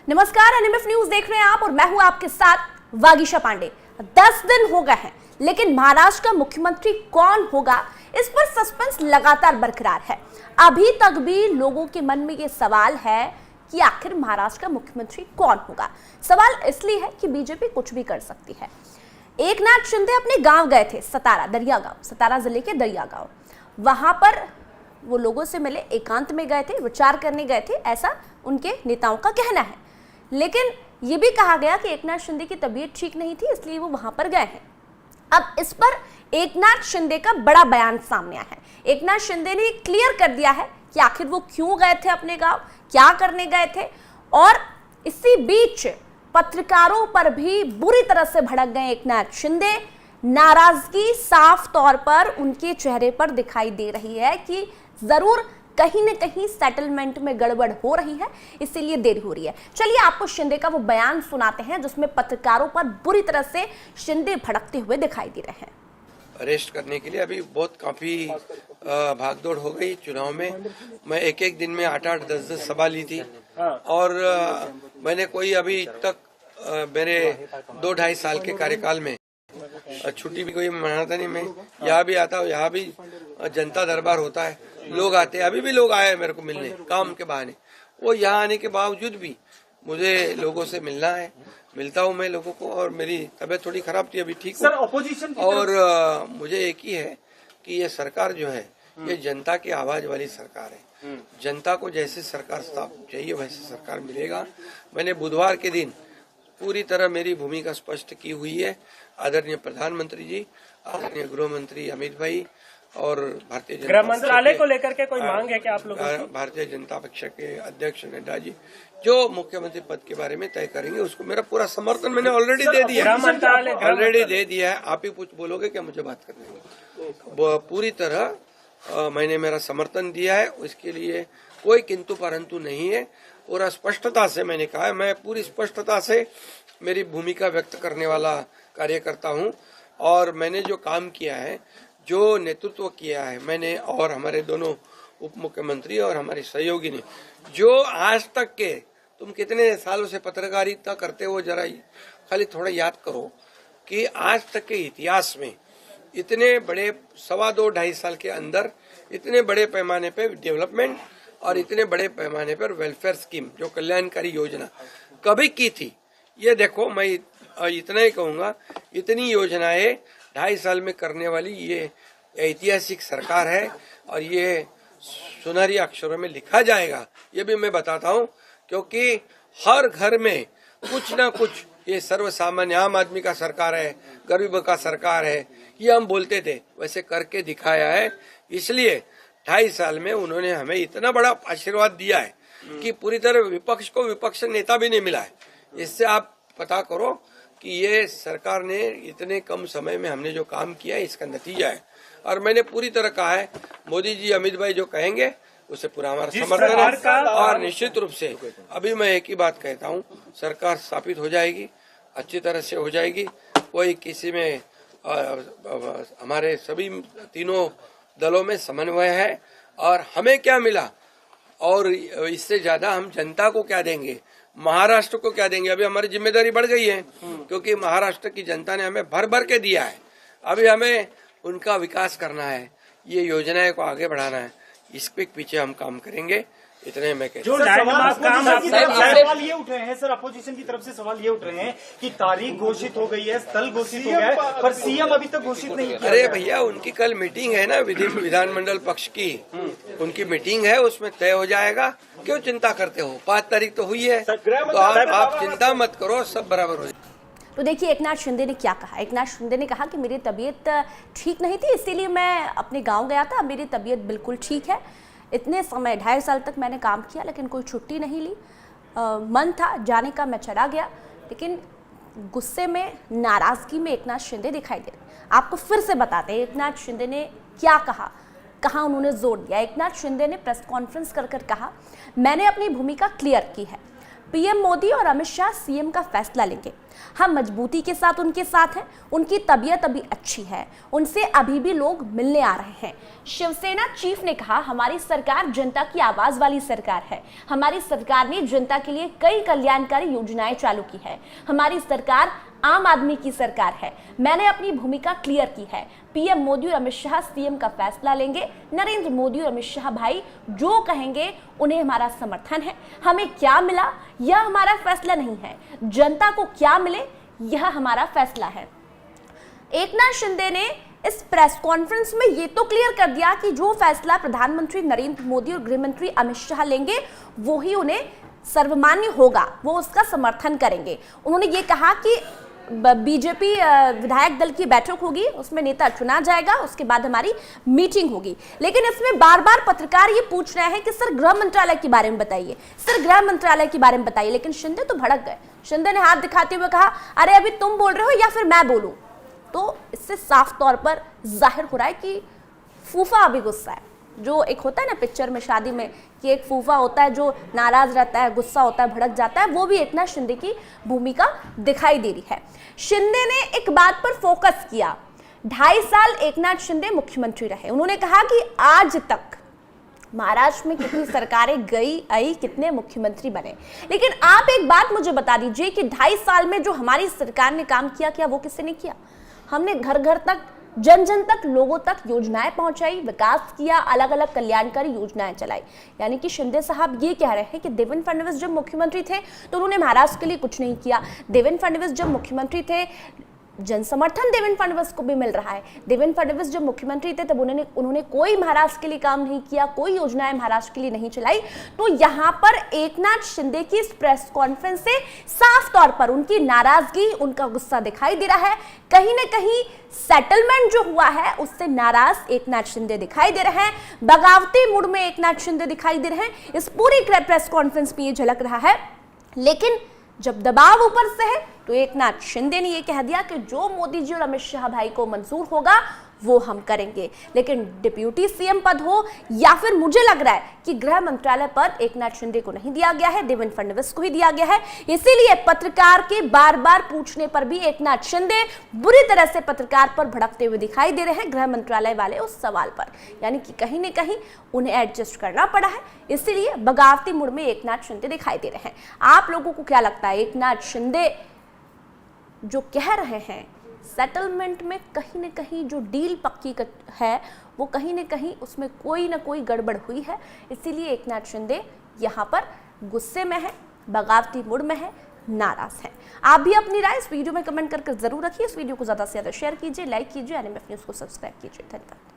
नमस्कार, NMF news देख रहे हैं आप और मैं हूं आपके साथ वागीशा पांडे। 10 दिन हो गए हैं, लेकिन महाराष्ट्र का मुख्यमंत्री कौन होगा, इस पर सस्पेंस लगातार बरकरार है। अभी तक भी लोगों के मन में ये सवाल है कि आखिर महाराष्ट्र का मुख्यमंत्री कौन होगा। सवाल इसलिए है कि बीजेपी कुछ भी कर सकती है। एकनाथ शिंदे अपने गांव गए थे, सतारा जिले के दरिया गांव। वहां पर वो लोगों से मिले, एकांत में गए थे, विचार करने गए थे, ऐसा उनके नेताओं का कहना है। लेकिन ये भी कहा गया कि एकनाथ शिंदे की तबीयत ठीक नहीं थी, इसलिए वो वहां पर गए हैं। अब इस पर एकनाथ शिंदे का बड़ा बयान सामने आया है। एकनाथ शिंदे ने क्लियर कर दिया है कि आखिर वो क्यों गए थे अपने गांव, क्या करने गए थे। और इसी बीच पत्रकारों पर भी बुरी तरह से भड़क गए एकनाथ शिंदे। नाराजगी साफ तौर पर उनके चेहरे पर दिखाई दे रही है कि जरूर कहीं न कहीं सेटलमेंट में गड़बड़ हो रही है, इसीलिए देरी हो रही है। चलिए आपको शिंदे का वो बयान सुनाते हैं जिसमें पत्रकारों पर बुरी तरह से शिंदे भड़कते हुए दिखाई दे रहे हैं। अरेस्ट करने के लिए अभी बहुत काफी भागदौड़ हो गई चुनाव में। मैं एक दिन में 8-8, 10-10 सभा ली थी और मैंने कोई अभी तक मेरे 2-2.5 साल के कार्यकाल में छुट्टी भी कोई मनाता नहीं। मैं यहाँ भी आता हूँ, यहाँ भी जनता दरबार होता है, लोग आते हैं। अभी भी लोग आए मेरे को मिलने काम के बहाने। वो यहाँ आने के बावजूद भी मुझे लोगों से मिलना है, मिलता हूँ मैं लोगों को। और मेरी तबीयत थोड़ी खराब थी, अभी ठीक हूँ। ऑपोजिशन और मुझे एक ही है कि ये सरकार जो है ये जनता की आवाज वाली सरकार है। जनता को जैसे सरकार चाहिए वैसे सरकार मिलेगा। मैंने बुधवार के दिन पूरी तरह मेरी भूमिका स्पष्ट की हुई है। आदरणीय प्रधानमंत्री जी, आदरणीय गृह मंत्री अमित भाई और भारतीय जनता गृह मंत्रालय को लेकर के कोई मांग है क्या आप लोगों की? भारतीय जनता पक्ष के अध्यक्ष नड्डा जी जो मुख्यमंत्री पद के बारे में तय करेंगे उसको मेरा पूरा समर्थन मैंने ऑलरेडी दे दिया है। आप ही कुछ बोलोगे क्या मुझे बात करने? पूरी तरह मैंने मेरा समर्थन दिया है, उसके लिए कोई किंतु परंतु नहीं है। पूरा स्पष्टता से मैंने कहा है, मैं पूरी स्पष्टता से मेरी भूमिका व्यक्त करने वाला कार्यकर्ता हूं। और मैंने जो काम किया है, जो नेतृत्व किया है मैंने और हमारे दोनों उप मुख्यमंत्री और हमारे सहयोगी ने, जो आज तक के तुम कितने सालों से पत्रकारिता करते हो, जरा खाली थोड़ा याद करो कि आज तक के इतिहास में इतने बड़े 2.25 साल के अंदर इतने बड़े पैमाने पे डेवलपमेंट और इतने बड़े पैमाने पर वेलफेयर स्कीम, जो कल्याणकारी योजना कभी की थी। ये देखो, मैं इतना ही कहूंगा, इतनी योजनाएं 2.5 साल में करने वाली ये ऐतिहासिक सरकार है और ये सुनहरी अक्षरों में लिखा जाएगा। ये भी मैं बताता हूँ, क्योंकि हर घर में कुछ ना कुछ ये सर्वसामान्य आम आदमी का सरकार है, गरीबों का सरकार है, ये हम बोलते थे, वैसे करके दिखाया है। इसलिए 2.5 साल में उन्होंने हमें इतना बड़ा आशीर्वाद दिया है कि पूरी तरह विपक्ष को विपक्ष नेता भी नहीं मिला है। इससे आप पता करो कि ये सरकार ने इतने कम समय में हमने जो काम किया है इसका नतीजा है। और मैंने पूरी तरह कहा है, मोदी जी अमित भाई जो कहेंगे उसे पूरा हमारा समर्थन है। और निश्चित रूप से अभी मैं एक ही बात कहता हूँ, सरकार स्थापित हो जाएगी, अच्छी तरह से हो जाएगी। कोई किसी में हमारे सभी तीनों दलों में समन्वय है। और हमें क्या मिला और इससे ज्यादा हम जनता को क्या देंगे, महाराष्ट्र को क्या देंगे। अभी हमारी जिम्मेदारी बढ़ गई है, क्योंकि महाराष्ट्र की जनता ने हमें भर भर के दिया है। अभी हमें उनका विकास करना है, ये योजनाएं को आगे बढ़ाना है, इसके पीछे हम काम करेंगे। इतने में सवाल ये उठ रहे हैं सर, अपोजिशन की तरफ से सवाल ये उठ रहे हैं कि तारीख घोषित हो गई है, स्थल घोषित हो गया है, पर सीएम अभी तक घोषित नहीं किया। अरे भैया, उनकी कल मीटिंग है ना, विधानमंडल पक्ष की उनकी मीटिंग है, उसमें तय हो जाएगा। क्यों चिंता करते हो? 5 तारीख तो हुई है, तो आप चिंता मत करो, सब बराबर हो जाएगा। तो देखिए एकनाथ शिंदे ने क्या कहा। एकनाथ शिंदे ने कहा कि मेरी तबीयत ठीक नहीं थी, इसीलिए मैं अपने गांव गया था, मेरी तबीयत बिल्कुल ठीक है। इतने समय 2.5 साल तक मैंने काम किया, लेकिन कोई छुट्टी नहीं ली। मन था जाने का, मैं चला गया। लेकिन गुस्से में, नाराजगी में एकनाथ शिंदे दिखाई दे रहे। आपको फिर से बताते हैं एकनाथ शिंदे ने क्या कहा, कहाँ उन्होंने जोर दिया। एकनाथ शिंदे ने प्रेस कॉन्फ्रेंस कर कहा, मैंने अपनी भूमिका क्लियर की है। पीएम मोदी और अमित शाह सीएम का फैसला लेंगे। हम मजबूती के साथ उनके साथ हैं, उनकी तबीयत अभी अच्छी है, उनसे अभी भी लोग मिलने आ रहे हैं। शिवसेना चीफ ने कहा, हमारी सरकार जनता की आवाज वाली सरकार है। हमारी सरकार ने जनता के लिए कई कल्याणकारी योजनाएं चालू की है। हमारी सरकार आम आदमी की सरकार है। मैंने अपनी भूमिका क्लियर की है। पीएम मोदी और अमित शाह सीएम का फैसला लेंगे। नरेंद्र मोदी और अमित शाह भाई जो कहेंगे उन्हें हमारा समर्थन है। हमें क्या मिला यह हमारा फैसला नहीं है, जनता को क्या मिले यह हमारा फैसला है। एकनाथ शिंदे ने इस प्रेस कॉन्फ्रेंस में ये तो क्लियर कर दिया कि जो फैसला प्रधानमंत्री नरेंद्र मोदी और गृह मंत्री अमित शाह लेंगे वो ही उन्हें सर्वमान्य होगा, वो उसका समर्थन करेंगे। उन्होंने ये कहा कि बीजेपी विधायक दल की बैठक होगी, उसमें नेता चुना जाएगा, उसके बाद हमारी मीटिंग होगी। लेकिन इसमें बार बार पत्रकार ये पूछ रहे हैं कि सर गृह मंत्रालय के बारे में बताइए, सर गृह मंत्रालय के बारे में बताइए। लेकिन शिंदे तो भड़क गए। शिंदे ने हाथ दिखाते हुए कहा, अरे अभी तुम बोल रहे हो या फिर मैं बोलूं। तो इससे साफ तौर पर जाहिर हो रहा है कि फूफा अभी गुस्सा है। जो एक होता है ना पिक्चर में, शादी में, कि एक फूफा होता है जो नाराज रहता है, गुस्सा होता है, भड़क जाता है, वो भी एकनाथ शिंदे की भूमिका दिखाई दे रही है। शिंदे ने एक बात पर फोकस किया, 2.5 साल एकनाथ शिंदे मुख्यमंत्री रहे। उन्होंने कहा कि आज तक महाराष्ट्र में कितनी सरकारें गई आई, कितने मुख्यमंत्री बने, लेकिन आप एक बात मुझे बता दीजिए कि 2.5 साल में जो हमारी सरकार ने काम किया, क्या वो किसी ने किया? हमने घर घर तक, जन जन तक, लोगों तक योजनाएं पहुंचाई, विकास किया, अलग अलग कल्याणकारी योजनाएं चलाई। यानी कि शिंदे साहब ये कह रहे हैं कि देवेंद्र फडणवीस जब मुख्यमंत्री थे तो उन्होंने महाराष्ट्र के लिए कुछ नहीं किया। देवेंद्र फडणवीस जब मुख्यमंत्री थे, जन समर्थन देवेंद्र फडणवीस को भी मिल रहा है। देवेंद्र फडणवीस जब मुख्यमंत्री थे तब उन्होंने कोई महाराष्ट्र के लिए काम नहीं किया, कोई योजनाएं महाराष्ट्र के लिए नहीं चलाई। तो यहाँ पर एकनाथ शिंदे की इस प्रेस कॉन्फ्रेंस से साफ तौर पर उनकी नाराजगी, उनका गुस्सा दिखाई दे रहा है। कहीं ना कहीं सेटलमेंट जो हुआ है उससे नाराज एकनाथ शिंदे दिखाई दे रहे हैं, बगावती मूड में एकनाथ शिंदे दिखाई दे रहे हैं। इस पूरी प्रेस कॉन्फ्रेंस में ये झलक रहा है। लेकिन जब दबाव ऊपर से है तो एकनाथ शिंदे ने यह कह दिया कि जो मोदी जी और अमित शाह भाई को मंजूर होगा वो हम करेंगे। लेकिन डिप्यूटी सीएम पद हो या फिर मुझे लग रहा है कि गृह मंत्रालय पद एकनाथ शिंदे को नहीं दिया गया है, देवेंद्र फडणवीस को ही दिया गया है। इसीलिए पत्रकार के बार बार पूछने पर भी एकनाथ शिंदे बुरी तरह से पत्रकार पर भड़कते हुए दिखाई दे रहे हैं, गृह मंत्रालय वाले उस सवाल पर। यानी कि कहीं ना कहीं उन्हें एडजस्ट करना पड़ा है, इसीलिए बगावती मूड में एकनाथ शिंदे दिखाई दे रहे हैं। आप लोगों को क्या लगता है, एकनाथ शिंदे जो कह रहे हैं सेटलमेंट में कहीं न कहीं जो डील पक्की है वो कहीं न कहीं उसमें कोई ना कोई गड़बड़ हुई है, इसीलिए एकनाथ शिंदे यहाँ पर गुस्से में है, बगावती मूड में है, नाराज है। आप भी अपनी राय इस वीडियो में कमेंट करके जरूर रखिए। इस वीडियो को ज़्यादा से ज़्यादा शेयर कीजिए, लाइक कीजिए, एनएमएफ न्यूज़ को सब्सक्राइब कीजिए। धन्यवाद।